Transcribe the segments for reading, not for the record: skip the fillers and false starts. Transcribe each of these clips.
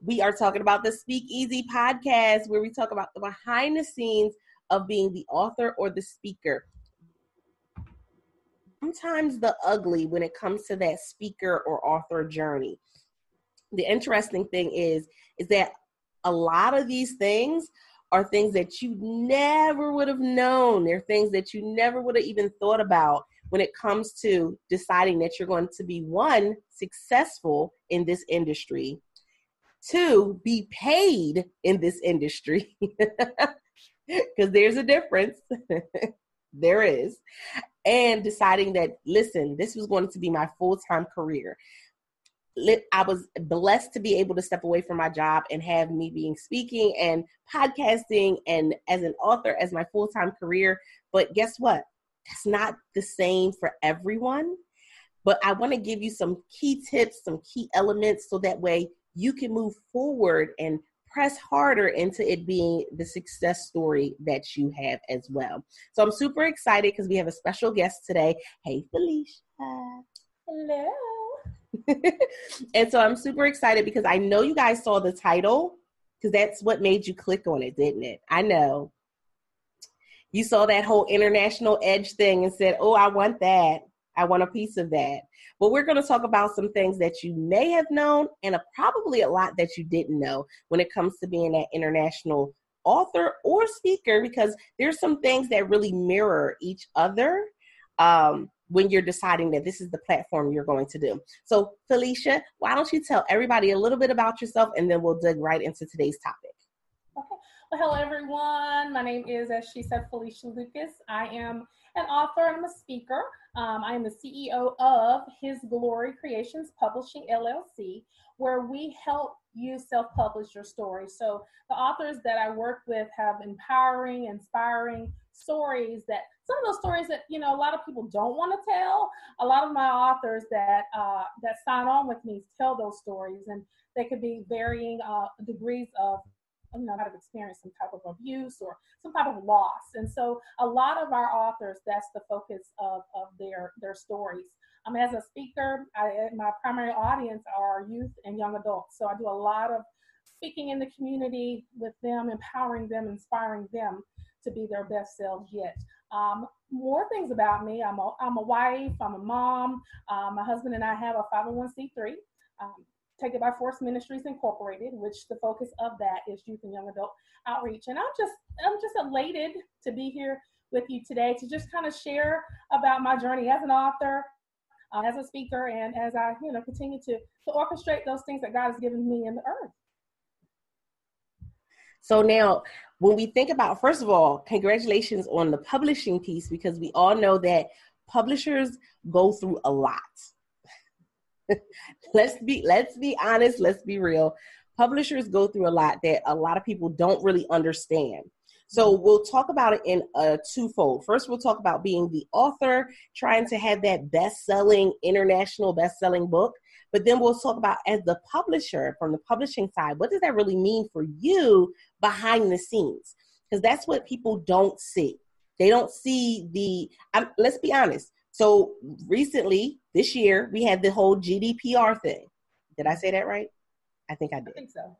We are talking about the Speak Easy podcast, where we talk about the behind the scenes of being the author or the speaker. Sometimes the ugly when it comes to that speaker or author journey. The interesting thing is that a lot of these things are things that you never would have known. They're things that you never would have even thought about when it comes to deciding that you're going to be, one, successful in this industry, two, be paid in this industry, because there's a difference. There is. And deciding that, listen, this was going to be my full-time career. I was blessed to be able to step away from my job and have me being speaking and podcasting and as an author as my full-time career. But guess what? That's not the same for everyone. But I want to give you some key tips, some key elements, so that way you can move forward and press harder into it being the success story that you have as well. So I'm super excited because we have a special guest today. Hey, Felicia. Hello. And so I'm super excited because I know you guys saw the title, because that's what made you click on it, didn't it? I know. You saw that whole international edge thing and said, oh, I want that. I want a piece of that. But we're going to talk about some things that you may have known and probably a lot that you didn't know when it comes to being that international author or speaker, because there's some things that really mirror each other when you're deciding that this is the platform you're going to do. So, Felicia, why don't you tell everybody a little bit about yourself, and then we'll dig right into today's topic. Okay. Well, hello, everyone. My name is, as she said, Felicia Lucas. I am an author and I'm a speaker. I am the CEO of His Glory Creations Publishing, LLC, where we help you self-publish your story. So the authors that I work with have empowering, inspiring stories, that some of those stories that, you know, a lot of people don't want to tell. A lot of my authors that sign on with me tell those stories, and they could be varying degrees of, you know, might have experienced some type of abuse or some type of loss. And so a lot of our authors, that's the focus of their stories. As a speaker, my primary audience are youth and young adults. So I do a lot of speaking in the community with them, empowering them, inspiring them to be their best selves yet. More things about me. I'm a wife, I'm a mom. My husband and I have a 501c3. Take It by Force Ministries Incorporated, which the focus of that is youth and young adult outreach. And I'm just elated to be here with you today to just kind of share about my journey as an author, as a speaker, and as I, you know, continue to orchestrate those things that God has given me in the earth. So now, when we think about, first of all, congratulations on the publishing piece, because we all know that publishers go through a lot. Let's be honest. Let's be real. Publishers go through a lot that a lot of people don't really understand. So we'll talk about it in a twofold. First, we'll talk about being the author, trying to have that international best-selling book. But then we'll talk about, as the publisher, from the publishing side, what does that really mean for you behind the scenes? Because that's what people don't see. They don't see let's be honest. So recently, this year, we had the whole GDPR thing. Did I say that right? I think I did. I think so.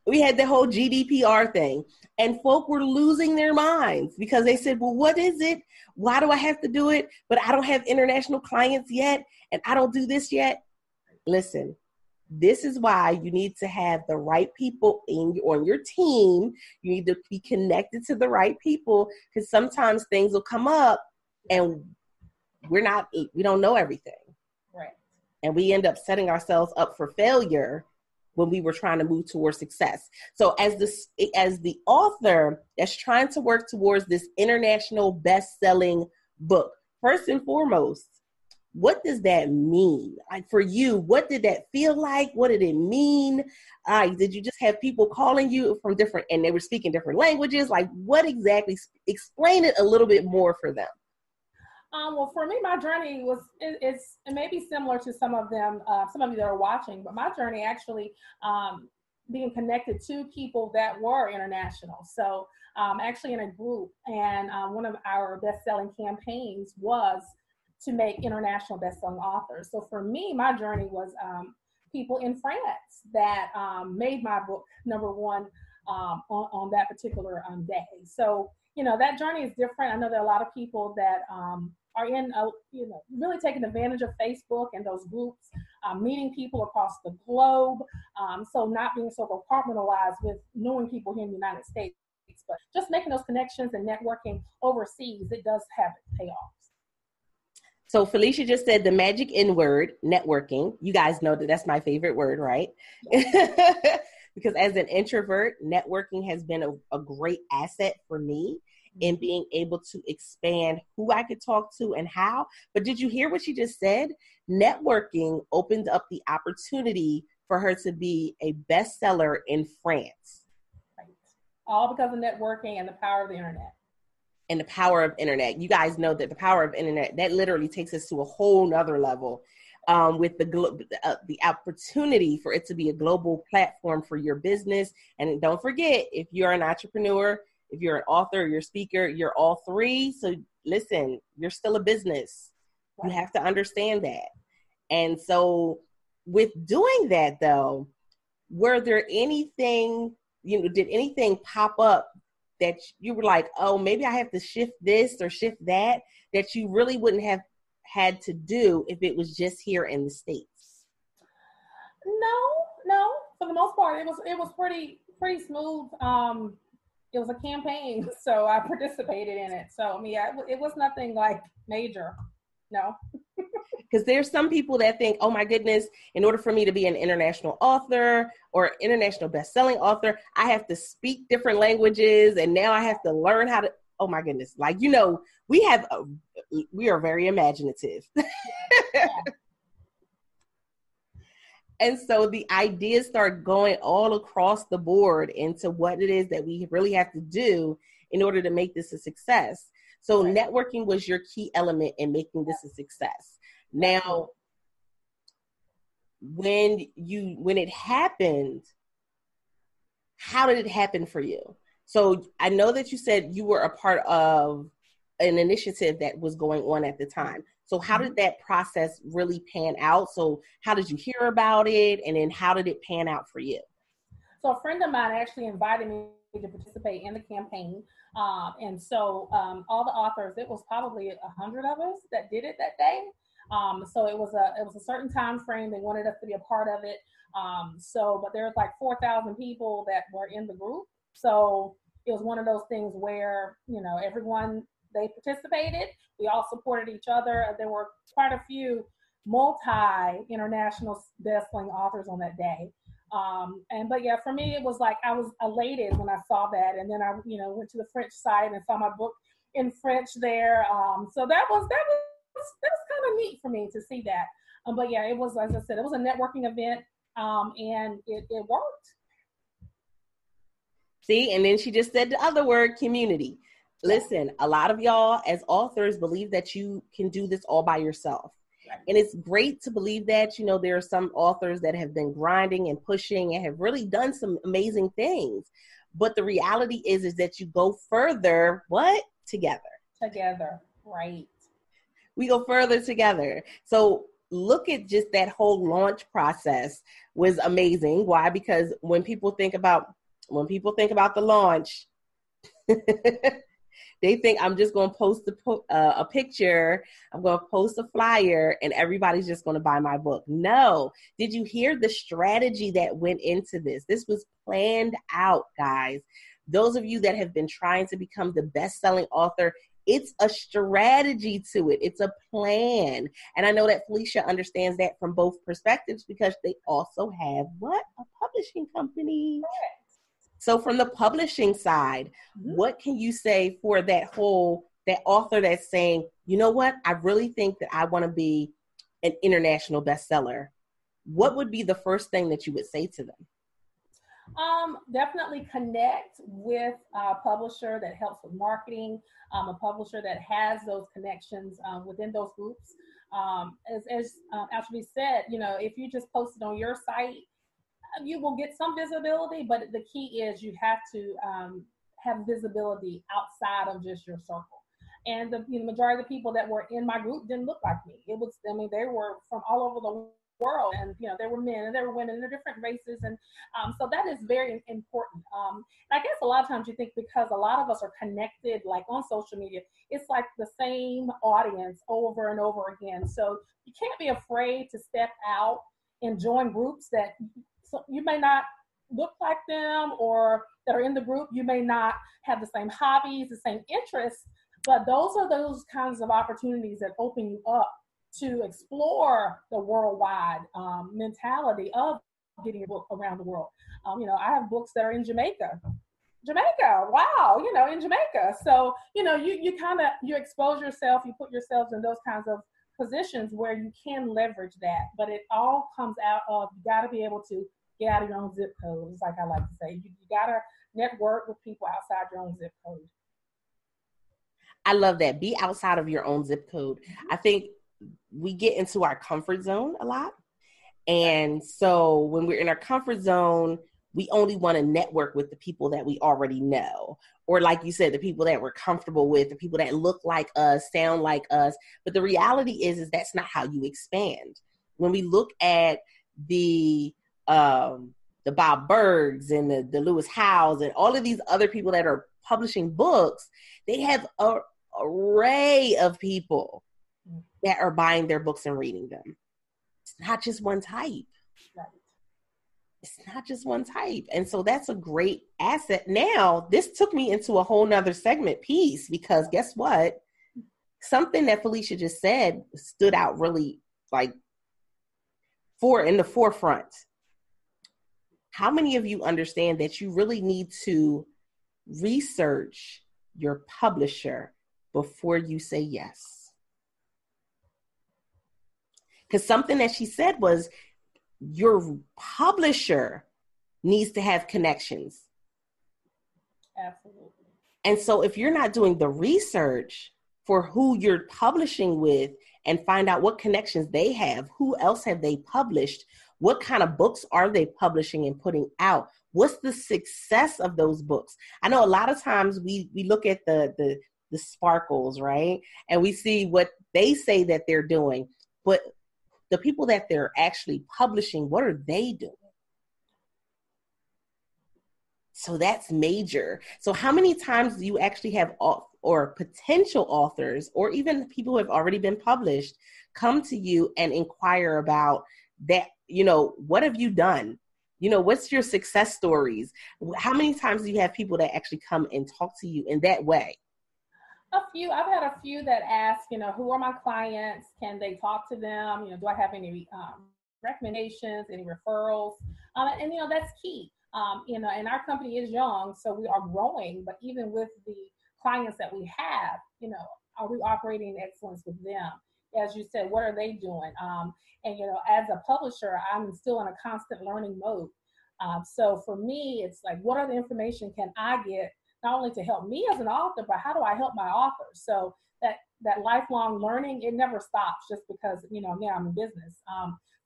We had the whole GDPR thing, and folk were losing their minds because they said, well, what is it? Why do I have to do it? But I don't have international clients yet, and I don't do this yet. Listen, this is why you need to have the right people on your team. You need to be connected to the right people, because sometimes things will come up and we don't know everything. Right. And we end up setting ourselves up for failure when we were trying to move towards success. So as the author that's trying to work towards this international best-selling book, first and foremost, what does that mean? Like, for you, what did that feel like? What did it mean? Did you just have people calling you from different, and they were speaking different languages? Like, what exactly? Explain it a little bit more for them. Well, for me, my journey it may be similar to some of them, some of you that are watching, but my journey actually being connected to people that were international. So actually in a group, and one of our best-selling campaigns was to make international best-selling authors. So for me, my journey was people in France that made my book number one on that particular day. So, that journey is different. I know there are a lot of people that are in, really taking advantage of Facebook and those groups, meeting people across the globe. So not being so compartmentalized with knowing people here in the United States, but just making those connections and networking overseas, it does have payoffs. So Felicia just said the magic N word, networking. You guys know that that's my favorite word, right? Yeah. Because as an introvert, networking has been a great asset for me in being able to expand who I could talk to and how. But did you hear what she just said? Networking opened up the opportunity for her to be a bestseller in France. Right. All because of networking and the power of the internet. And the power of internet. You guys know that the power of internet, that literally takes us to a whole nother level. With the opportunity for it to be a global platform for your business. And don't forget, if you're an entrepreneur, if you're an author, you're a speaker, you're all three. So listen, you're still a business. Right. You have to understand that. And so with doing that though, were there anything, did anything pop up that you were like, oh, maybe I have to shift this or shift that you really wouldn't have had to do if it was just here in the States? No. For the most part, it was pretty smooth. It was a campaign, so I participated in it. So it was nothing like major. No. Because there's some people that think, oh my goodness, in order for me to be an international author or international best-selling author, I have to speak different languages, and now I have to learn how to. Oh my goodness! Like we are very imaginative, and so the ideas start going all across the board into what it is that we really have to do in order to make this a success. So networking was your key element in making this a success. Now, when it happened, how did it happen for you? So I know that you said you were a part of an initiative that was going on at the time. So how did that process really pan out? So how did you hear about it? And then how did it pan out for you? So a friend of mine actually invited me to participate in the campaign. And so all the authors, it was probably 100 of us that did it that day. So it was a certain time frame. They wanted us to be a part of it. But there was like 4,000 people that were in the group. So it was one of those things where, everyone, they participated. We all supported each other. There were quite a few multi-international best-selling authors on that day. But for me, it was like I was elated when I saw that. And then I, went to the French site and saw my book in French there. So that was kind of neat for me to see that. It was, as I said, it was a networking event, and it worked. See, and then she just said the other word, community. Listen, a lot of y'all as authors believe that you can do this all by yourself. Right. And it's great to believe that. There are some authors that have been grinding and pushing and have really done some amazing things. But the reality is that you go further, together. Together, right. We go further together. So look at just that whole launch process was amazing. Why? Because when people think about the launch, they think I'm just going to post a picture, I'm going to post a flyer, and everybody's just going to buy my book. No. Did you hear the strategy that went into this? This was planned out, guys. Those of you that have been trying to become the best-selling author, it's a strategy to it. It's a plan. And I know that Felicia understands that from both perspectives because they also have a publishing company. Correct. So from the publishing side, what can you say for that author that's saying, you know what, I really think that I want to be an international bestseller? What would be the first thing that you would say to them? Definitely connect with a publisher that helps with marketing, a publisher that has those connections within those groups. As Ashley said, if you just post it on your site, you will get some visibility, but the key is you have to have visibility outside of just your circle. And the majority of the people that were in my group didn't look like me. They were from all over the world, and there were men and there were women and there were different races, and so that is very important. And I guess a lot of times you think because a lot of us are connected like on social media, it's like the same audience over and over again, so you can't be afraid to step out and join groups that you may not look like them, or that are in the group you may not have the same hobbies, the same interests, but those are those kinds of opportunities that open you up to explore the worldwide mentality of getting a book around the world. I have books that are in Jamaica. Wow, in Jamaica. So, you expose yourself, you put yourselves in those kinds of positions where you can leverage that. But it all comes out of, you got to be able to get out of your own zip code. It's like I like to say, you got to network with people outside your own zip code. I love that. Be outside of your own zip code. I think we get into our comfort zone a lot. And so when we're in our comfort zone, we only want to network with the people that we already know. Or like you said, the people that we're comfortable with, the people that look like us, sound like us. But the reality is that's not how you expand. When we look at the Bob Bergs and the Lewis Howes and all of these other people that are publishing books, they have an array of people that are buying their books and reading them. It's not just one type. Right. It's not just one type. And so that's a great asset. Now, this took me into a whole nother segment piece, because guess what? Something that Felicia just said stood out really in the forefront. How many of you understand that you really need to research your publisher before you say yes? Because something that she said was your publisher needs to have connections. Absolutely. And so if you're not doing the research for who you're publishing with and find out what connections they have, who else have they published, what kind of books are they publishing and putting out, what's the success of those books? I know a lot of times we look at the sparkles, right? And we see what they say that they're doing, but the people that they're actually publishing, what are they doing? So that's major. So how many times do you actually have or potential authors, or even people who have already been published, come to you and inquire about that? What have you done? What's your success stories? How many times do you have people that actually come and talk to you in that way? A few. I've had a few that ask, who are my clients? Can they talk to them? Do I have any recommendations, any referrals? And that's key. And our company is young, so we are growing. But even with the clients that we have, are we operating in excellence with them? As you said, what are they doing? And as a publisher, I'm still in a constant learning mode. So for me, it's like, what are the information can I get, not only to help me as an author, but how do I help my authors? So that lifelong learning, it never stops just because, now I'm in business.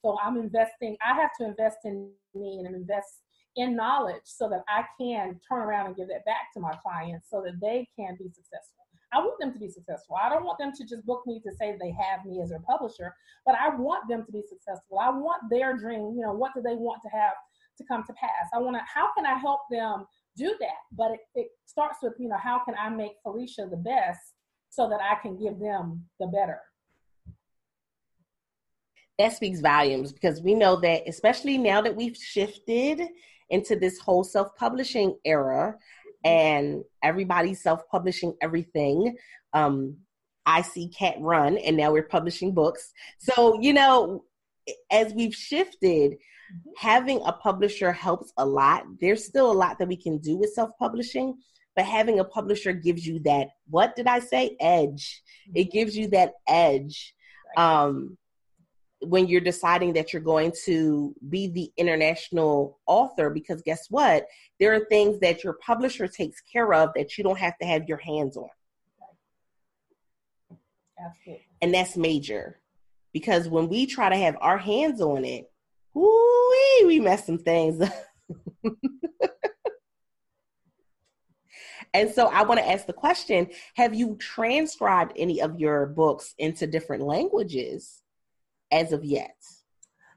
So I'm investing, I have to invest in me and invest in knowledge so that I can turn around and give that back to my clients so that they can be successful. I want them to be successful. I don't want them to just book me to say they have me as their publisher, but I want them to be successful. I want their dream, what do they want to have to come to pass? How can I help them do that? But it starts with, how can I make Felicia the best so that I can give them the better? That speaks volumes, because we know that, especially now that we've shifted into this whole self-publishing era and everybody's self-publishing everything. I see Cat run, and now we're publishing books. So, as we've shifted, having a publisher helps a lot. There's still a lot that we can do with self-publishing, but having a publisher gives you that, what did I say? Edge. It gives you that edge. When you're deciding that you're going to be the international author, because guess what? There are things that your publisher takes care of that you don't have to have your hands on. Absolutely. And that's major, because when we try to have our hands on it, we mess some things up. And so I want to ask the question, have you transcribed any of your books into different languages as of yet?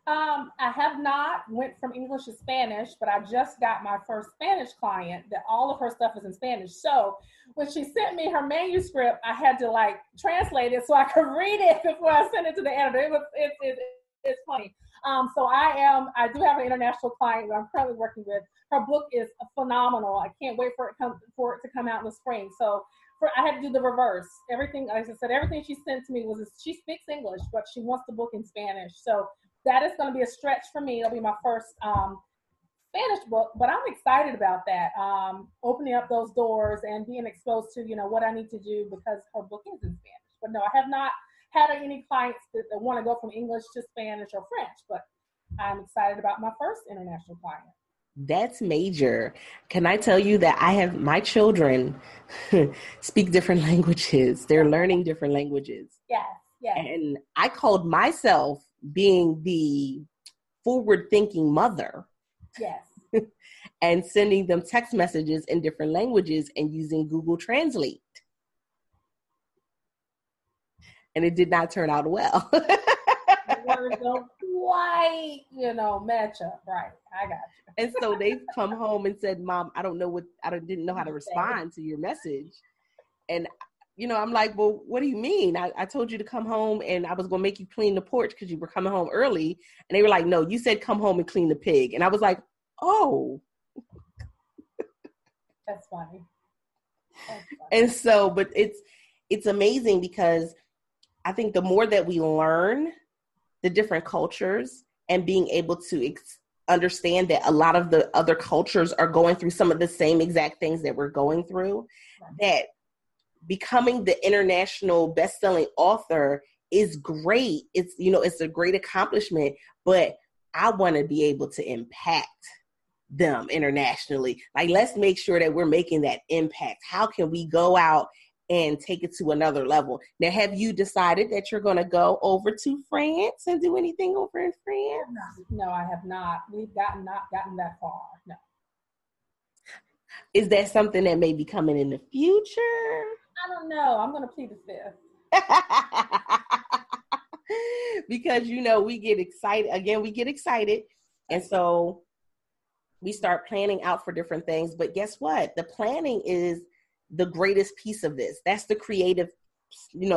I have not went from English to Spanish, but I just got my first Spanish client that all of her stuff is in Spanish. So when she sent me her manuscript, I had to like translate it so I could read it before I sent it to the editor. It's funny. I do have an international client that I'm currently working with. Her book is phenomenal. I can't wait for it to come out in the spring. So I had to do the reverse. Everything, like I said, everything she sent to me she speaks English, but she wants the book in Spanish. So that is going to be a stretch for me. It'll be my first Spanish book, but I'm excited about that. Opening up those doors and being exposed to, what I need to do because her book is in Spanish. But no, I have not had any clients that want to go from English to Spanish or French, but I'm excited about my first international client. That's major. Can I tell you that I have my children speak different languages. They're learning different languages. Yes. And I called myself being the forward-thinking mother. Yes. And sending them text messages in different languages and using Google Translate. And it did not turn out well. The words don't quite, match up. Right. I got you. And so they've come home and said, Mom, I didn't know how to respond to your message. And, I'm like, well, what do you mean? I told you to come home and I was going to make you clean the porch because you were coming home early. And they were like, no, you said come home and clean the pig. And I was like, oh. That's funny. And so, but it's amazing because I think the more that we learn the different cultures and being able to understand that a lot of the other cultures are going through some of the same exact things that we're going through, that becoming the international best-selling author is great. It's a great accomplishment, but I want to be able to impact them internationally. Like, let's make sure that we're making that impact. How can we go out and take it to another level? Now, have you decided that you're going to go over to France and do anything over in France? No, I have not. We've not gotten that far. No. Is that something that may be coming in the future? I don't know. I'm going to plead the fifth. Because, we get excited. Again, we get excited. And so we start planning out for different things. But guess what? The planning is the greatest piece of this. That's the creative,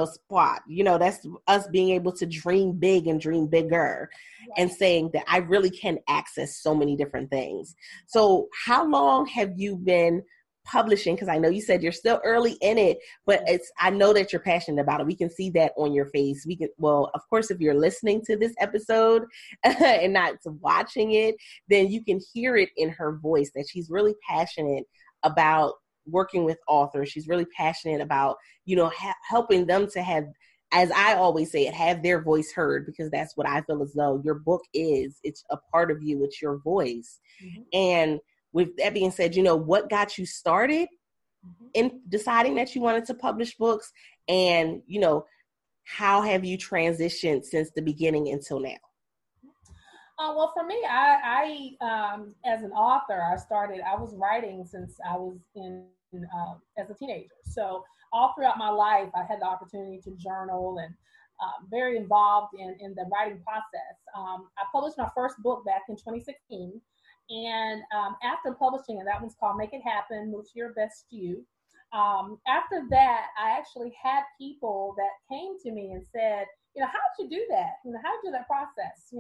spot. That's us being able to dream big and dream bigger, and saying that I really can access so many different things. So how long have you been publishing? Because I know you said you're still early in it, but I know that you're passionate about it. We can see that on your face. Of course, if you're listening to this episode and not watching it, then you can hear it in her voice that she's really passionate about working with authors. She's really passionate about, helping them to have, as I always say, have their voice heard, because that's what I feel as though your book is. It's a part of you. It's your voice. Mm-hmm. And with that being said, what got you started in deciding that you wanted to publish books, and, how have you transitioned since the beginning until now? Well, for me, I as an author, I was writing since I was as a teenager. So all throughout my life, I had the opportunity to journal and very involved in the writing process. I published my first book back in 2016. And after publishing it, that one's called Make It Happen, Move to Your Best You. After that, I actually had people that came to me and said, how'd you do that? How'd you do that process?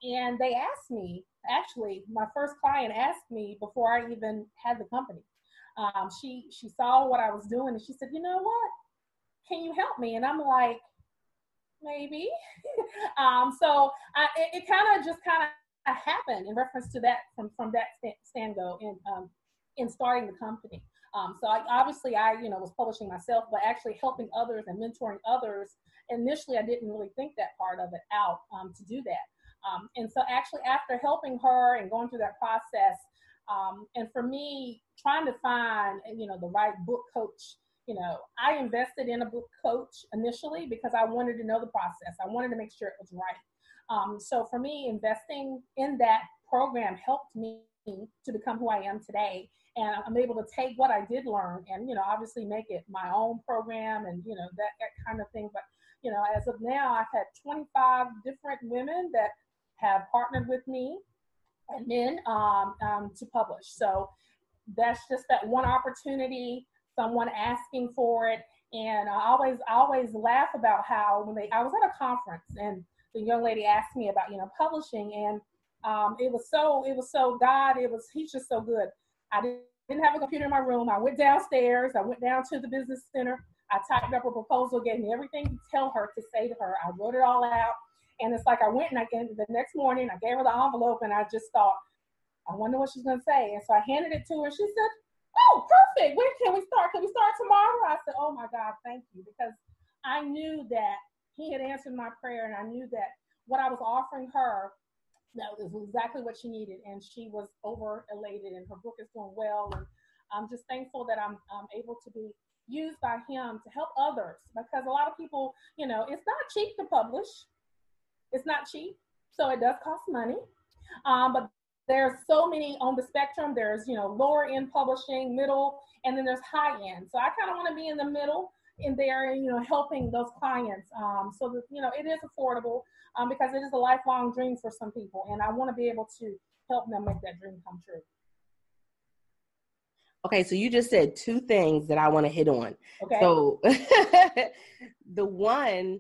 And they asked me, actually, my first client asked me before I even had the company. She saw what I was doing and she said, you know what? Can you help me? And I'm like, maybe. It kind of happened in reference to that from that stand go in starting the company. I was publishing myself, but actually helping others and mentoring others. Initially, I didn't really think that part of it out to do that. And so actually after helping her and going through that process, and for me trying to find, the right book coach, I invested in a book coach initially because I wanted to know the process. I wanted to make sure it was right. So for me, investing in that program helped me to become who I am today. And I'm able to take what I did learn and, obviously make it my own program and, that kind of thing. But, as of now, I've had 25 different women that have partnered with me and then to publish. So that's just that one opportunity, someone asking for it. And I always laugh about how I was at a conference and the young lady asked me about, publishing, and he's just so good. I didn't have a computer in my room. I went downstairs. I went down to the business center. I typed up a proposal, gave me everything to tell her, to say to her. I wrote it all out. And it's like I went and the next morning, I gave her the envelope and I just thought, I wonder what she's going to say. And so I handed it to her. She said, "Oh, perfect. When can we start? Can we start tomorrow?" I said, "Oh my God, thank you." Because I knew that he had answered my prayer, and I knew that what I was offering her, that was exactly what she needed. And she was over elated, and her book is doing well. And I'm just thankful that I'm able to be used by him to help others, because a lot of people, it's not cheap to publish. It's not cheap. So it does cost money. But there's so many on the spectrum. There's, lower end publishing, middle, and then there's high end. So I kind of want to be in the middle in there, helping those clients so that, it is affordable because it is a lifelong dream for some people. And I want to be able to help them make that dream come true. Okay, so you just said two things that I want to hit on. Okay. So the one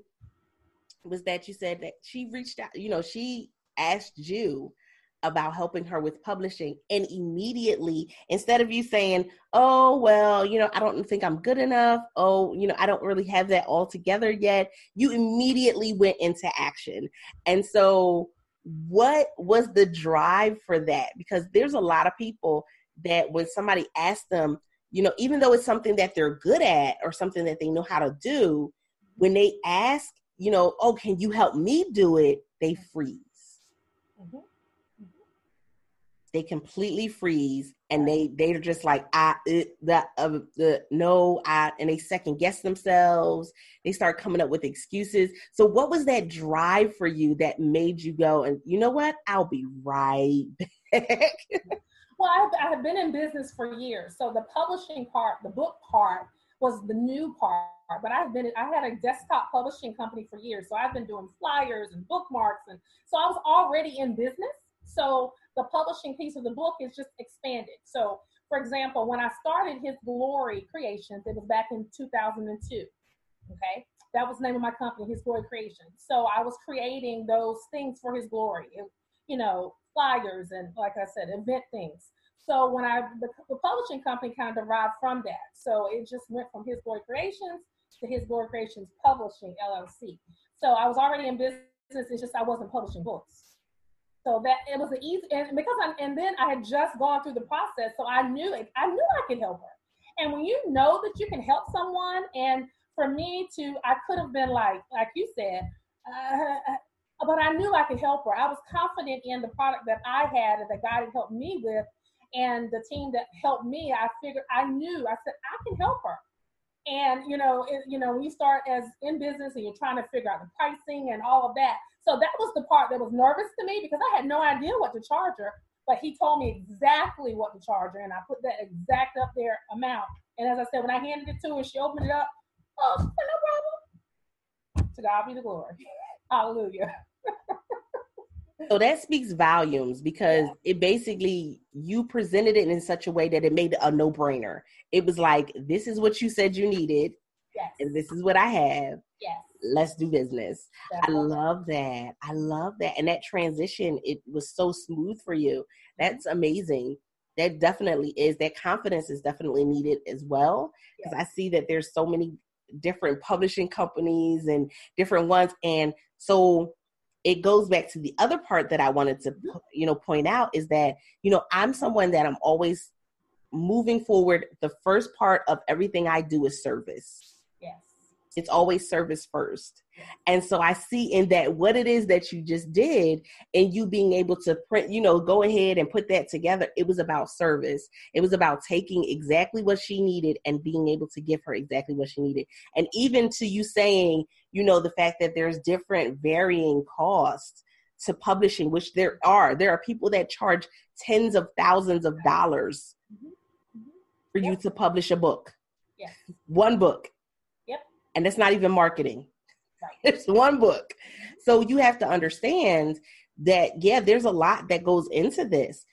was that you said that she reached out, she asked you about helping her with publishing, and immediately, instead of you saying, "Oh, well, I don't think I'm good enough. Oh, I don't really have that all together yet," you immediately went into action. And so what was the drive for that? Because there's a lot of people that when somebody asks them, even though it's something that they're good at or something that they know how to do, when they ask, "Oh, can you help me do it?" they freeze. Mm-hmm. They completely freeze, and they're just like, no, and they second guess themselves. They start coming up with excuses. So what was that drive for you that made you go, and you know what? I'll be right back. Well, I have been in business for years. So the publishing part, the book part was the new part, but I had a desktop publishing company for years. So I've been doing flyers and bookmarks. And so I was already in business. So the publishing piece of the book is just expanded. So for example, when I started His Glory Creations, it was back in 2002. Okay. That was the name of my company, His Glory Creations. So I was creating those things for His glory, flyers and, like I said, event things. So when the publishing company kind of derived from that. So it just went from His Glory Creations to His Glory Creations Publishing, LLC. So I was already in business. It's just I wasn't publishing books. So that it was an easy, and then I had just gone through the process. So I knew I could help her. And when you know that you can help someone, and for me I could have been like you said, but I knew I could help her. I was confident in the product that I had and that God had helped me with, and the team that helped me. I said, I can help her. And, when you start as in business and you're trying to figure out the pricing and all of that. So that was the part that was nervous to me because I had no idea what to charge her, but he told me exactly what to charge her. And I put that exact up there amount. And as I said, when I handed it to her, she opened it up. "Oh, no problem." To God be the glory. Hallelujah. So that speaks volumes because it basically, you presented it in such a way that it made it a no-brainer. It was like, this is what you said you needed. Yes. And this is what I have. Yes. Let's do business. Definitely. I love that. I love that. And that transition, it was so smooth for you. That's amazing. That definitely is. That confidence is definitely needed as well. Because I see that there's so many different publishing companies and different ones. And so it goes back to the other part that I wanted to, point out is that, I'm someone that I'm always moving forward. The first part of everything I do is service. Yes. It's always service first. And so I see in that what it is that you just did and you being able to print, go ahead and put that together. It was about service. It was about taking exactly what she needed and being able to give her exactly what she needed. And even to you saying, the fact that there's different varying costs to publishing, which there are people that charge tens of thousands of dollars for you to publish a book. Yes. One book. Yep. And that's not even marketing. Right. It's one book. So you have to understand that, yeah, there's a lot that goes into this.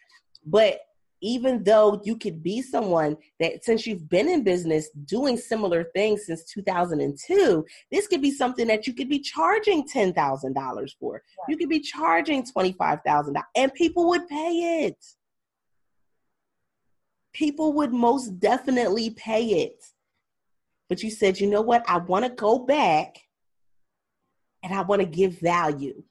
But even though you could be someone that, since you've been in business doing similar things since 2002, this could be something that you could be charging $10,000 for. Right. You could be charging $25,000, and people would pay it. People would most definitely pay it. But you said, you know what? I want to go back and I want to give value.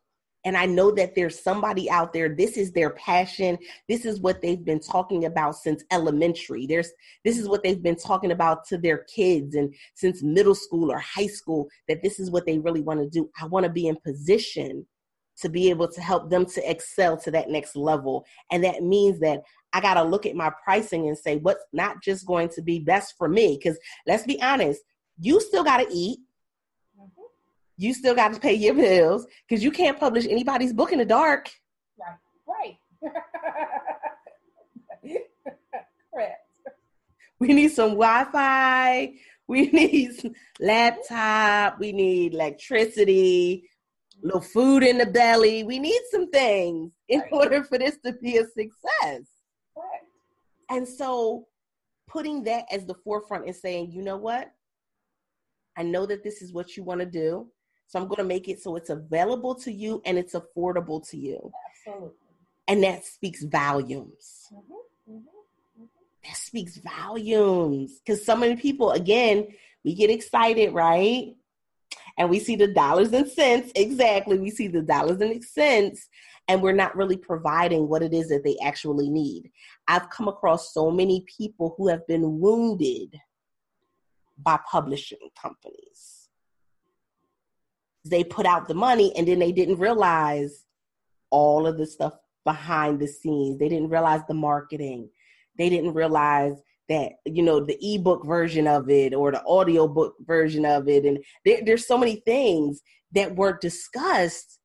And I know that there's somebody out there, this is their passion. This is what they've been talking about since elementary. This is what they've been talking about to their kids and since middle school or high school, that this is what they really want to do. I want to be in position to be able to help them to excel to that next level. And that means that I got to look at my pricing and say, what's not just going to be best for me? Because let's be honest, you still got to eat. You still got to pay your bills, because you can't publish anybody's book in the dark. Right. Correct. We need some Wi-Fi. We need some laptop. We need electricity, little food in the belly. We need some things in order for this to be a success. Correct. And so putting that as the forefront and saying, you know what? I know that this is what you want to do. So I'm going to make it so it's available to you and it's affordable to you. Absolutely. And that speaks volumes. That speaks volumes. Because so many people, again, we get excited, right? And we see the dollars and cents. Exactly. We see the dollars and cents. And we're not really providing what it is that they actually need. I've come across so many people who have been wounded by publishing companies. They put out the money and then they didn't realize all of the stuff behind the scenes. They didn't realize the marketing. They didn't realize that, the ebook version of it or the audiobook version of it. And there's so many things that weren't discussed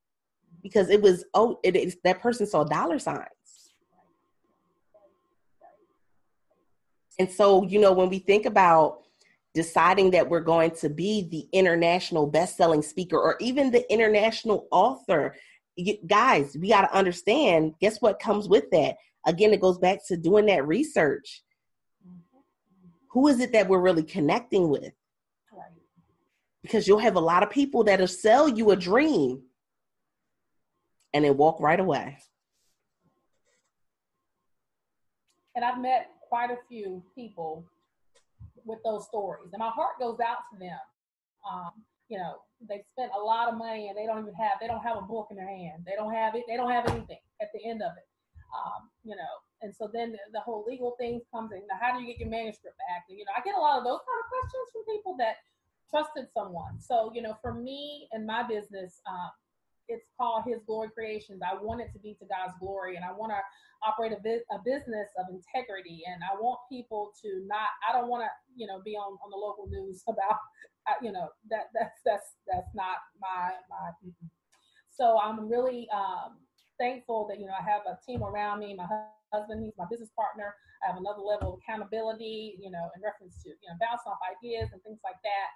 because it was, that person saw dollar signs. And so, when we think about deciding that we're going to be the international best-selling speaker or even the international author, guys, we got to understand, guess what comes with that? Again, it goes back to doing that research. Who is it that we're really connecting with? Right. Because you'll have a lot of people that'll sell you a dream and then walk right away. And I've met quite a few people with those stories, and my heart goes out to them. They spent a lot of money and they don't have a book in their hand. They don't have anything at the end of it. And so then the whole legal things comes in. Now, how do you get your manuscript back? And, I get a lot of those kind of questions from people that trusted someone. So, for me and my business, it's called His Glory Creations. I want it to be to God's glory, and I want to operate a business of integrity. And I want people to I don't want to, be on the local news about, that's not my. So I'm really thankful that, I have a team around me. My husband, he's my business partner. I have another level of accountability, in reference to, bounce off ideas and things like that.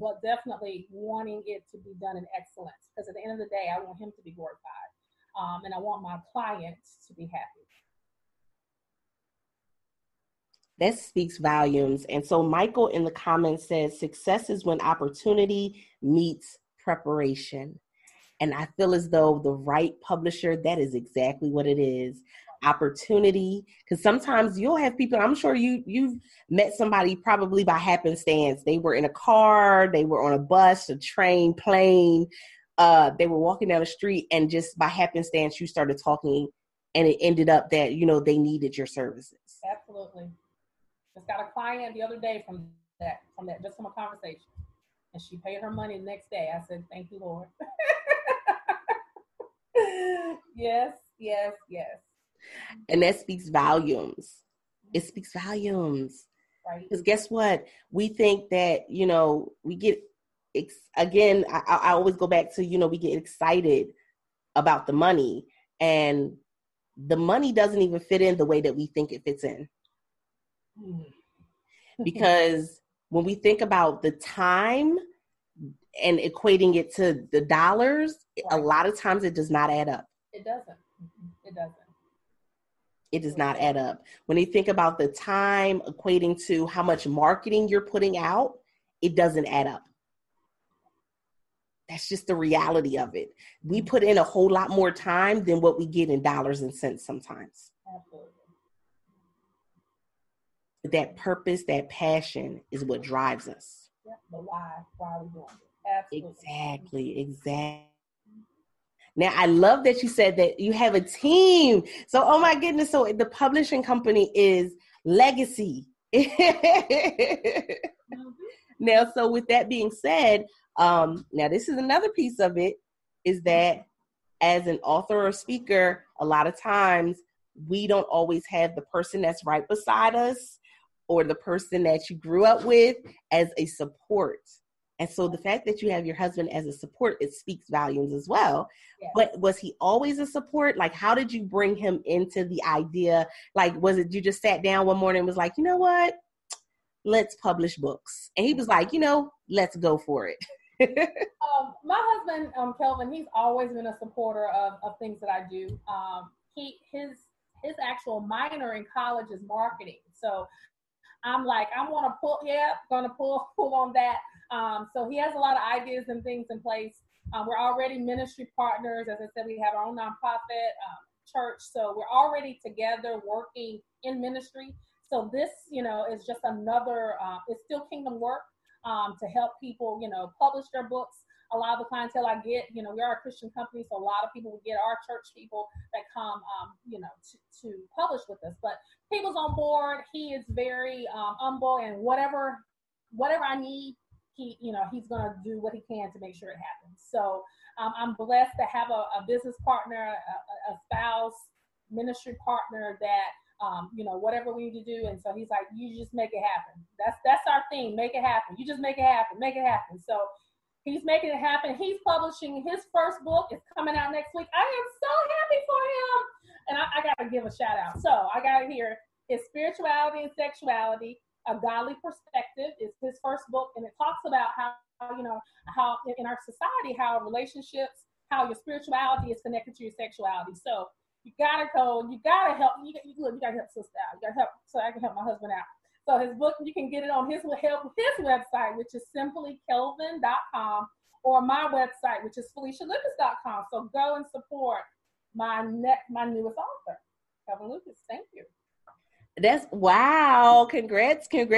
But definitely wanting it to be done in excellence, because at the end of the day, I want him to be glorified. And I want my clients to be happy. That speaks volumes. And so Michael in the comments says, success is when opportunity meets preparation. And I feel as though the right publisher, that is exactly what it is. Opportunity. Because sometimes you'll have people, I'm sure you've met somebody probably by happenstance. They were in a car, they were on a bus, a train, plane. They were walking down the street, and just by happenstance, you started talking, and it ended up that, they needed your services. Absolutely. Just got a client the other day from that, just from a conversation. And she paid her money the next day. I said, thank you, Lord. Yes. And that speaks volumes. It speaks volumes. Right. Because guess what? We think that, we get, again, I always go back to, we get excited about the money. And the money doesn't even fit in the way that we think it fits in. Because when we think about the time and equating it to the dollars, a lot of times it does not add up. It doesn't. It doesn't. It does not add up. When you think about the time equating to how much marketing you're putting out, it doesn't add up. That's just the reality of it. We put in a whole lot more time than what we get in dollars and cents sometimes. Absolutely. That purpose, that passion is what drives us. Yeah, but why? Why are we doing it? Absolutely. Exactly. Now, I love that you said that you have a team. So, oh my goodness. So the publishing company is Legacy. Now, so with that being said, now this is another piece of it, is that as an author or speaker, a lot of times we don't always have the person that's right beside us or the person that you grew up with as a support. And so the fact that you have your husband as a support, it speaks volumes as well. Yes. But was he always a support? Like, how did you bring him into the idea? Like, was it you just sat down one morning and was like, you know what? Let's publish books. And he was like, you know, let's go for it. My husband, Kelvin, he's always been a supporter of things that I do. His actual minor in college is marketing. So I'm like, I'm gonna pull on that. So he has a lot of ideas and things in place. We're already ministry partners. As I said, we have our own nonprofit church. So we're already together working in ministry. So this, is just another, it's still kingdom work to help people, publish their books. A lot of the clientele I get, we are a Christian company, so a lot of people will get our church people that come, to publish with us. But people's on board. He is very humble, and whatever I need, he's gonna do what he can to make sure it happens. So I'm blessed to have a business partner, a spouse, ministry partner that whatever we need to do. And so he's like, you just make it happen. That's our theme. Make it happen. You just make it happen. Make it happen. So he's making it happen. He's publishing his first book. It's coming out next week. I am so happy for him. And I got to give a shout out. So I got it here. It's Spirituality and Sexuality, A Godly Perspective. It's his first book. And it talks about how in our society, how relationships, how your spirituality is connected to your sexuality. So you gotta go. You gotta help. You gotta help sister out. You gotta help so I can help my husband out. So his book, you can get it on his website, which is simplykelvin.com, or my website, which is FeliciaLucas.com. So go and support my newest author, Kelvin Lucas. Thank you. That's wow. Congrats. I'm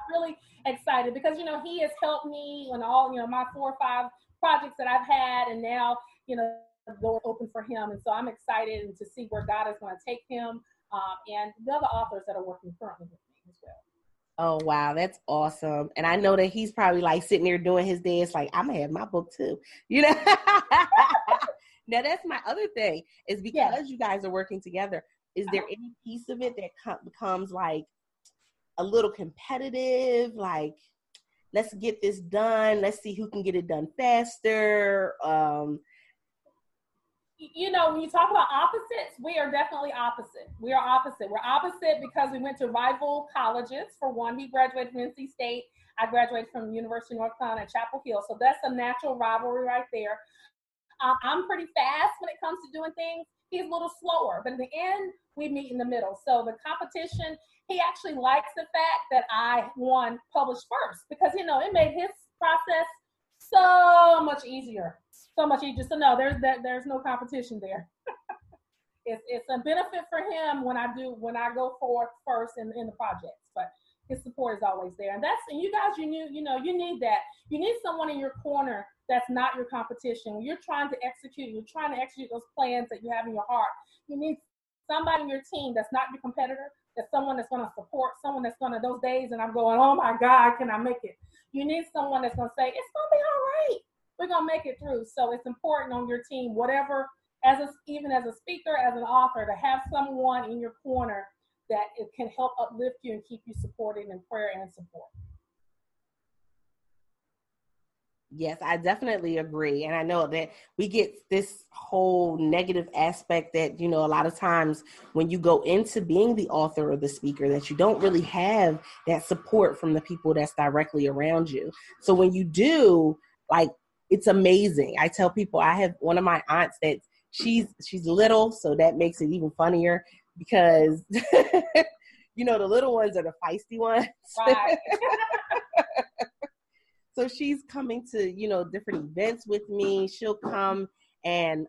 really excited because, he has helped me on all, my 4 or 5 projects that I've had, and now, the door open for him. And so I'm excited to see where God is going to take him, and the other authors that are working currently with me as well. Oh, wow. That's awesome. And I know that he's probably like sitting there doing his dance, like, I'm going to have my book too, Now that's my other thing is because you guys are working together. Is there any piece of it that becomes like a little competitive? Like, let's get this done. Let's see who can get it done faster. When you talk about opposites, we are definitely opposite. We are opposite. We're opposite because we went to rival colleges. For one, he graduated from NC State. I graduated from the University of North Carolina at Chapel Hill. So that's a natural rivalry right there. I'm pretty fast when it comes to doing things. He's a little slower, but in the end, we meet in the middle. So the competition, he actually likes the fact that I published first because, it made his process so much easier. So much easier. So no, there's no competition there. It's a benefit for him when I go forward first in the projects, but his support is always there. And you guys, you need that. You need someone in your corner that's not your competition. When you're trying to execute those plans that you have in your heart. You need somebody in your team that's not your competitor, that's someone that's going to support, someone that's going to, those days and I'm going, oh my God, can I make it? You need someone that's going to say, it's going to be all right. We're going to make it through. So it's important on your team, whatever, even as a speaker, as an author, to have someone in your corner that it can help uplift you and keep you supported in prayer and support. Yes, I definitely agree. And I know that we get this whole negative aspect that, a lot of times when you go into being the author or the speaker, that you don't really have that support from the people that's directly around you. So when you do, like, it's amazing. I tell people I have one of my aunts that she's little, so that makes it even funnier because you know, the little ones are the feisty ones. Right. So she's coming to, you know, different events with me. She'll come and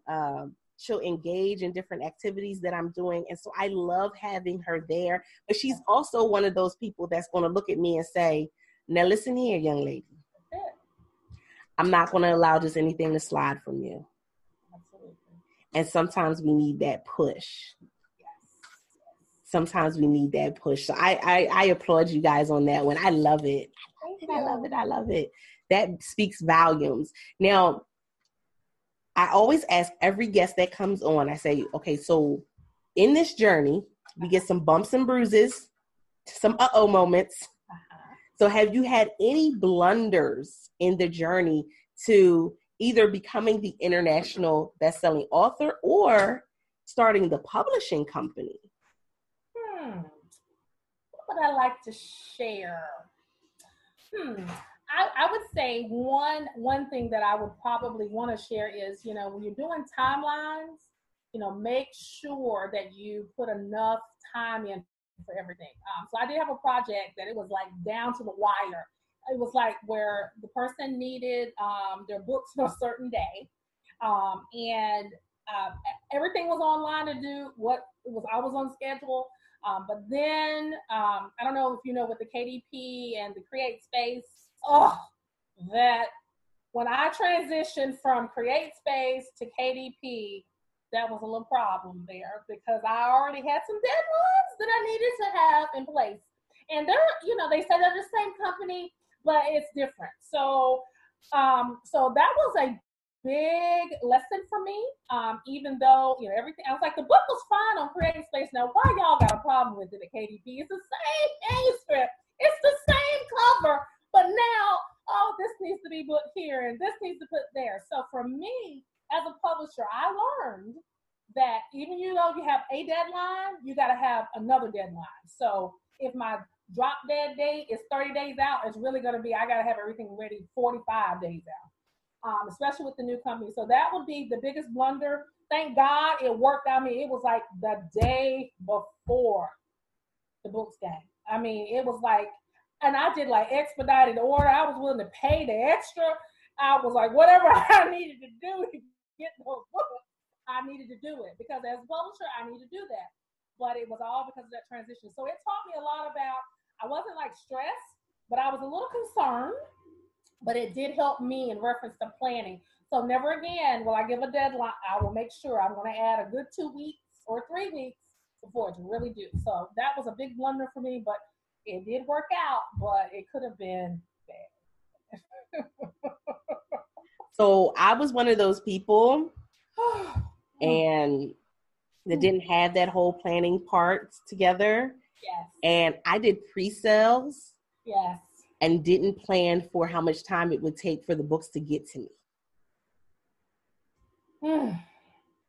she'll engage in different activities that I'm doing. And so I love having her there. But she's also one of those people that's going to look at me and say, now listen here, young lady. I'm not going to allow just anything to slide from you. Absolutely. And sometimes we need that push. Sometimes we need that push. So I applaud you guys on that one. I love it. I love it. I love it. That speaks volumes. Now, I always ask every guest that comes on, I say, okay, so in this journey, we get some bumps and bruises, some uh-oh moments. So have you had any blunders in the journey to either becoming the international best-selling author or starting the publishing company? What would I like to share? I would say one thing that I would probably want to share is, you know, when you're doing timelines, you know, make sure that you put enough time in for everything. So I did have a project that it was like down to the wire. It was like where the person needed their books for a certain day, and everything was online to do what it was. I was on schedule. But then, I don't know if you know, with the KDP and the Create Space, that when I transitioned from Create Space to KDP, that was a little problem there because I already had some deadlines that I needed to have in place. And they're, you know, they say they're the same company, but it's different. So that was a big lesson for me, even though, you know, everything, I was like, the book was fine on Creative Space. Now, why y'all got a problem with it at KDP? It's the same manuscript. It's the same cover. But now, this needs to be put here and this needs to put there. So for me, as a publisher, I learned that even though you have a deadline, you got to have another deadline. So if my drop dead date is 30 days out, it's really going to be, I got to have everything ready 45 days out. Especially with the new company. So that would be the biggest blunder. Thank God it worked. I mean, it was like the day before the books came. I mean, it was like, and I did like expedited order. I was willing to pay the extra. I was like, whatever I needed to do to get those books, I needed to do it because as a publisher, I need to do that. But it was all because of that transition. So it taught me a lot about, I wasn't like stressed, but I was a little concerned. But it did help me in reference to planning. So never again will I give a deadline. I will make sure I'm going to add a good 2 weeks or 3 weeks before it's really due. So that was a big blunder for me, but it did work out, but it could have been bad. So I was one of those people and that didn't have that whole planning part together. Yes. And I did pre-sales. Yes. And didn't plan for how much time it would take for the books to get to me.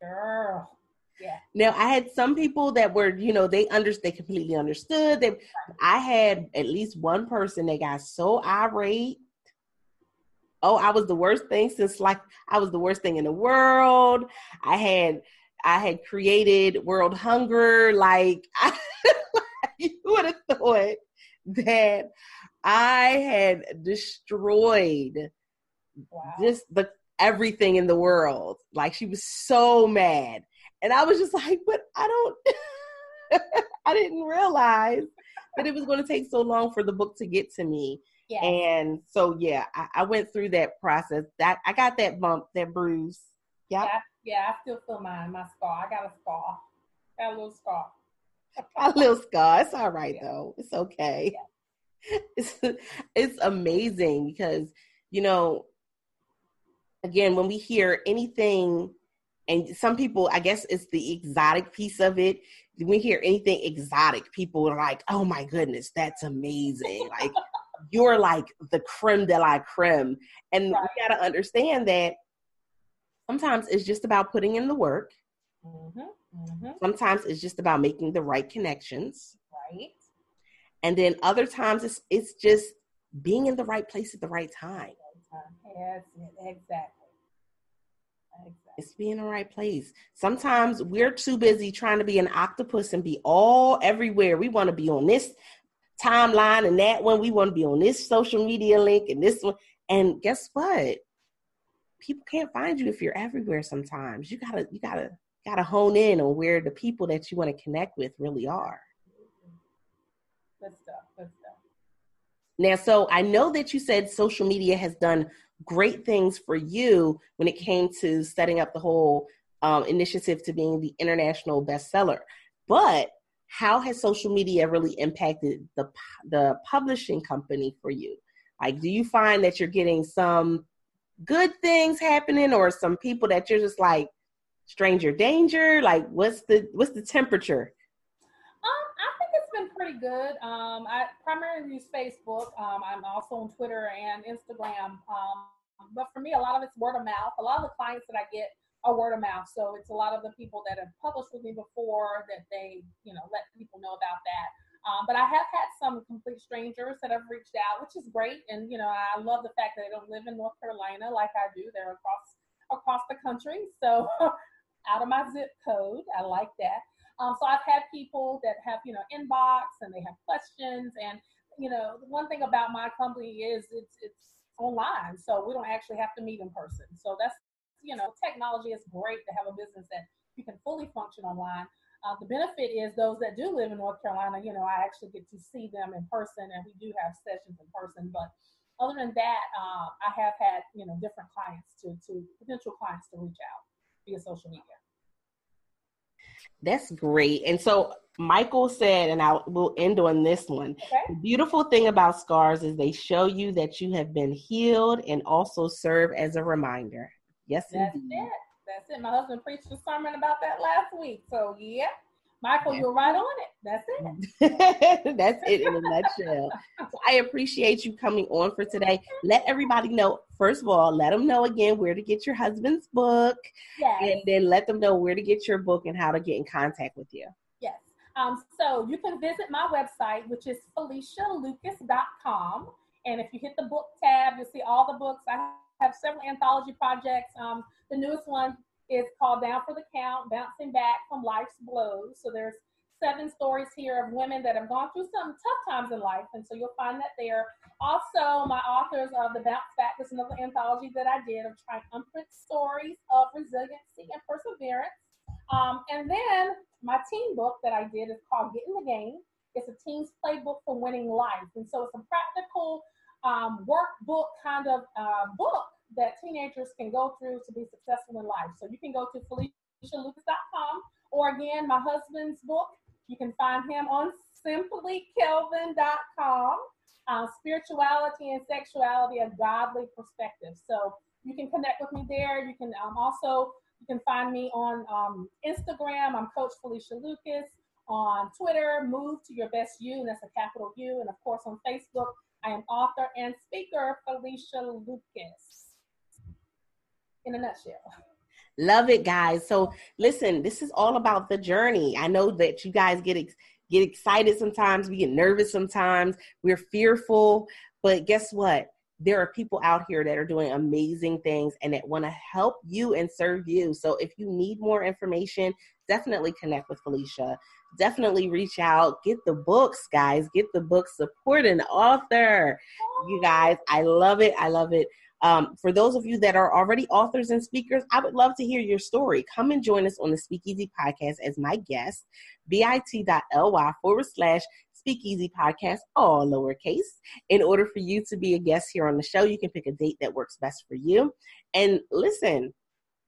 Girl. Yeah. Now I had some people that were, you know, they completely understood. I had at least one person that got so irate. Oh, I was the worst thing I was the worst thing in the world. I had created world hunger. Like you would have thought that I had destroyed just everything in the world. Like she was so mad. And I was just like, but I didn't realize that it was going to take so long for the book to get to me. Yes. And so, yeah, I went through that process. That I got that bump, that bruise. Yep. Yeah, I still feel my scar. I got a scar. Got a little scar. A little scar. It's all right, though. It's okay. Yeah. It's amazing because, you know, again, when we hear anything, and some people, I guess it's the exotic piece of it. When we hear anything exotic, people are like, oh my goodness, that's amazing. Like, you're like the creme de la creme. And right. We got to understand that sometimes it's just about putting in the work. Mm-hmm. Mm-hmm. Sometimes it's just about making the right connections. Right. And then other times it's just being in the right place at the right time. That's it. Exactly. It's being in the right place. Sometimes we're too busy trying to be an octopus and be all everywhere. We want to be on this timeline and that one. We want to be on this social media link and this one. And guess what? People can't find you if you're everywhere sometimes. You gotta hone in on where the people that you want to connect with really are. Good stuff. Good stuff. Now, so I know that you said social media has done great things for you when it came to setting up the whole initiative to being the international bestseller. But how has social media really impacted the publishing company for you? Like, do you find that you're getting some good things happening, or some people that you're just like stranger danger? Like, what's the temperature? I think it's been pretty good. I primarily use Facebook. I'm also on Twitter and Instagram. But for me, a lot of it's word of mouth. A lot of the clients that I get are word of mouth. So it's a lot of the people that have published with me before that they, let people know about that. But I have had some complete strangers that have reached out, which is great. And, I love the fact that they don't live in North Carolina like I do. They're across the country. So out of my zip code, I like that. So I've had people that have, inbox and they have questions. And, the one thing about my company is it's online. So we don't actually have to meet in person. So that's, technology is great to have a business that you can fully function online. The benefit is those that do live in North Carolina, I actually get to see them in person, and we do have sessions in person. But other than that, I have had, different clients to potential clients to reach out via social media. That's great. And so Michael said, and I will end on this one. Okay. The beautiful thing about scars is they show you that you have been healed and also serve as a reminder. Yes, That's indeed. it. That's it. My husband preached a sermon about that last week. So yeah, Michael, you're right on it. That's it. That's it in a nutshell. So I appreciate you coming on for today. Let everybody know, first of all, let them know again where to get your husband's book. Yes. And then let them know where to get your book and how to get in contact with you. Yes. So you can visit my website, which is FeliciaLucas.com. And if you hit the book tab, you'll see all the books. I have several anthology projects. The newest one is called Down for the Count, Bouncing Back from Life's Blows. So there's 7 stories here of women that have gone through some tough times in life. And so you'll find that there. Also, my authors of The Bounce Back is another anthology that I did of triumphant stories of resiliency and perseverance. And then my teen book that I did is called Get in the Game. It's a teen's playbook for winning life. And so it's a practical workbook kind of book that teenagers can go through to be successful in life. So you can go to FeliciaLucas.com, or again, my husband's book, you can find him on simplykelvin.com. Spirituality and Sexuality, a Godly Perspective. So you can connect with me there. You can you can find me on Instagram. I'm Coach Felicia Lucas. On Twitter, Move to Your Best You, and that's a capital U. And of course on Facebook, I am author and speaker Felicia Lucas. In a nutshell. Love it, guys. So listen, this is all about the journey. I know that you guys get excited sometimes. We get nervous sometimes. We're fearful. But guess what? There are people out here that are doing amazing things and that want to help you and serve you. So if you need more information, definitely connect with Felicia. Definitely reach out. Get the books, guys. Get the books. Support an author. You guys, I love it. I love it. For those of you that are already authors and speakers, I would love to hear your story. Come and join us on the Speakeasy Podcast as my guest, bit.ly/Speakeasy Podcast, all lowercase. In order for you to be a guest here on the show, you can pick a date that works best for you. And listen,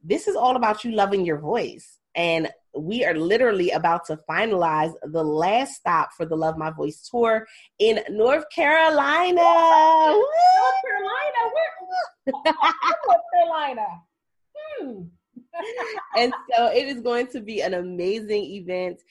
this is all about you loving your voice. And we are literally about to finalize the last stop for the Love My Voice tour in North Carolina. North Carolina? North Carolina. And so it is going to be an amazing event.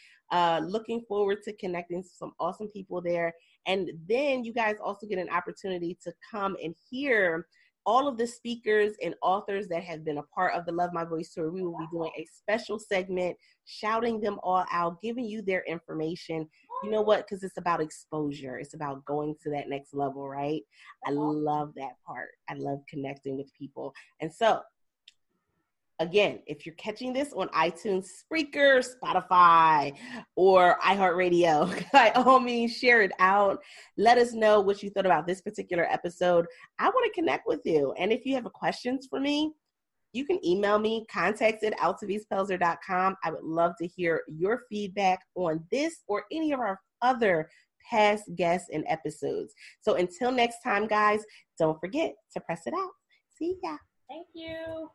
Looking forward to connecting with some awesome people there. And then you guys also get an opportunity to come and hear all of the speakers and authors that have been a part of the Love My Voice tour, we will be doing a special segment, shouting them all out, giving you their information. You know what? Because it's about exposure. It's about going to that next level, right? I love that part. I love connecting with people. And so, again, if you're catching this on iTunes, Spreaker, Spotify, or iHeartRadio, by all means, share it out. Let us know what you thought about this particular episode. I want to connect with you. And if you have questions for me, you can email me, contact@altavspelzer.com. I would love to hear your feedback on this or any of our other past guests and episodes. So until next time, guys, don't forget to press it out. See ya. Thank you.